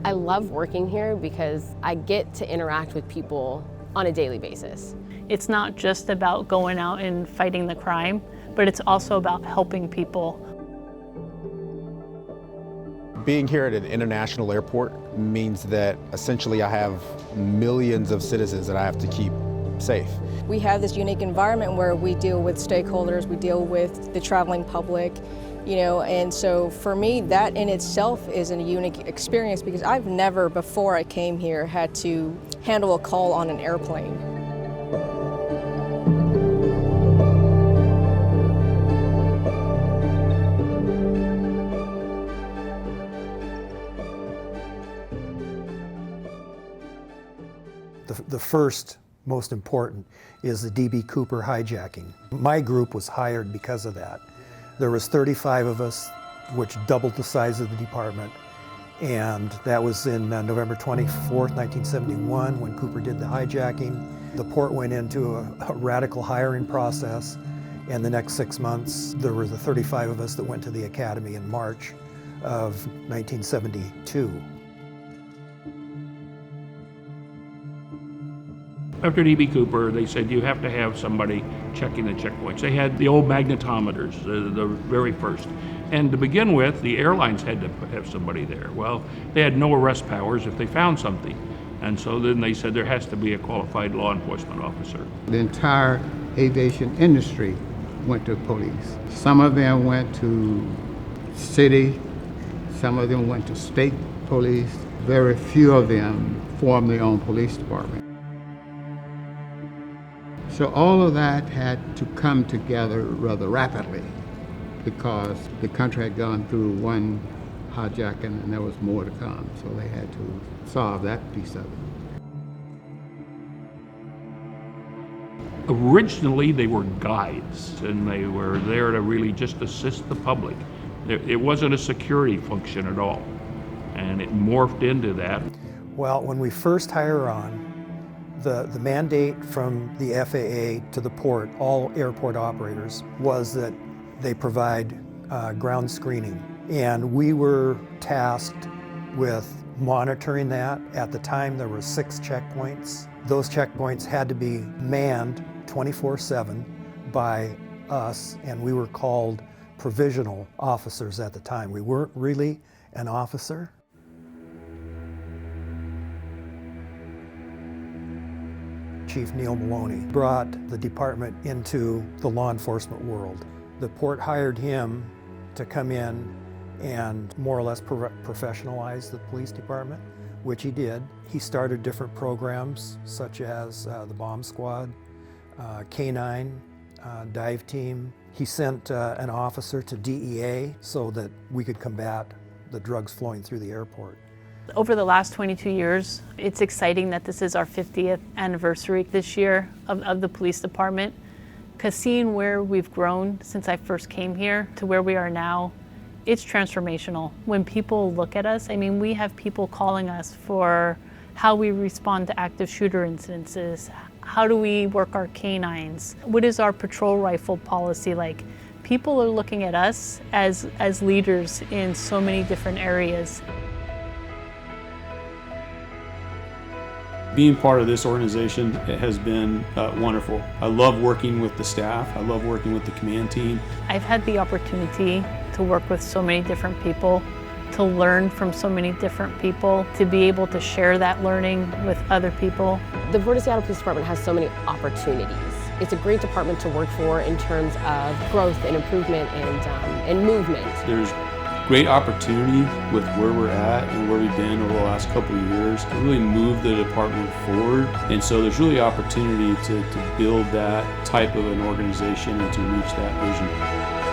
I love working here because I get to interact with people on a daily basis. It's not just about going out and fighting the crime, but it's also about helping people. Being here at an international airport means that essentially I have millions of citizens that I have to keep safe. We have this unique environment where we deal with stakeholders, we deal with the traveling public, and so for me that in itself is a unique experience because I've never before I came here had to handle a call on an airplane. The first most important is the D.B. Cooper hijacking. My group was hired because of that. There was 35 of us, which doubled the size of the department, and that was in November 24th, 1971 when Cooper did the hijacking. The port went into a radical hiring process, and the next 6 months there were the 35 of us that went to the academy in March of 1972. After D.B. Cooper, they said you have to have somebody checking the checkpoints. They had the old magnetometers, the very first. And to begin with, the airlines had to have somebody there. Well, they had no arrest powers if they found something. And so then they said there has to be a qualified law enforcement officer. The entire aviation industry went to police. Some of them went to city, some of them went to state police. Very few of them formed their own police department. So all of that had to come together rather rapidly because the country had gone through one hijacking and there was more to come. So they had to solve that piece of it. Originally, they were guides, and they were there to really just assist the public. It wasn't a security function at all, and it morphed into that. Well, when we first hire on, the mandate from the FAA to the port, all airport operators, was that they provide ground screening. And we were tasked with monitoring that. At the time, there were 6 checkpoints. Those checkpoints had to be manned 24/7 by us, and we were called provisional officers at the time. We weren't really an officer. Chief Neil Maloney brought the department into the law enforcement world. The port hired him to come in and more or less professionalize the police department, which he did. He started different programs such as the bomb squad, K9, dive team. He sent an officer to DEA so that we could combat the drugs flowing through the airport. Over the last 22 years, it's exciting that this is our 50th anniversary this year of the police department, because seeing where we've grown since I first came here to where we are now, it's transformational. When people look at us, I mean, we have people calling us for how we respond to active shooter incidences, how do we work our canines, what is our patrol rifle policy like. People are looking at us as leaders in so many different areas. Being part of this organization has been wonderful. I love working with the staff. I love working with the command team. I've had the opportunity to work with so many different people, to learn from so many different people, to be able to share that learning with other people. The Port of Seattle Police Department has so many opportunities. It's a great department to work for in terms of growth and improvement and movement. There's great opportunity with where we're at and where we've been over the last couple of years to really move the department forward. And so there's really opportunity to build that type of an organization and to reach that vision.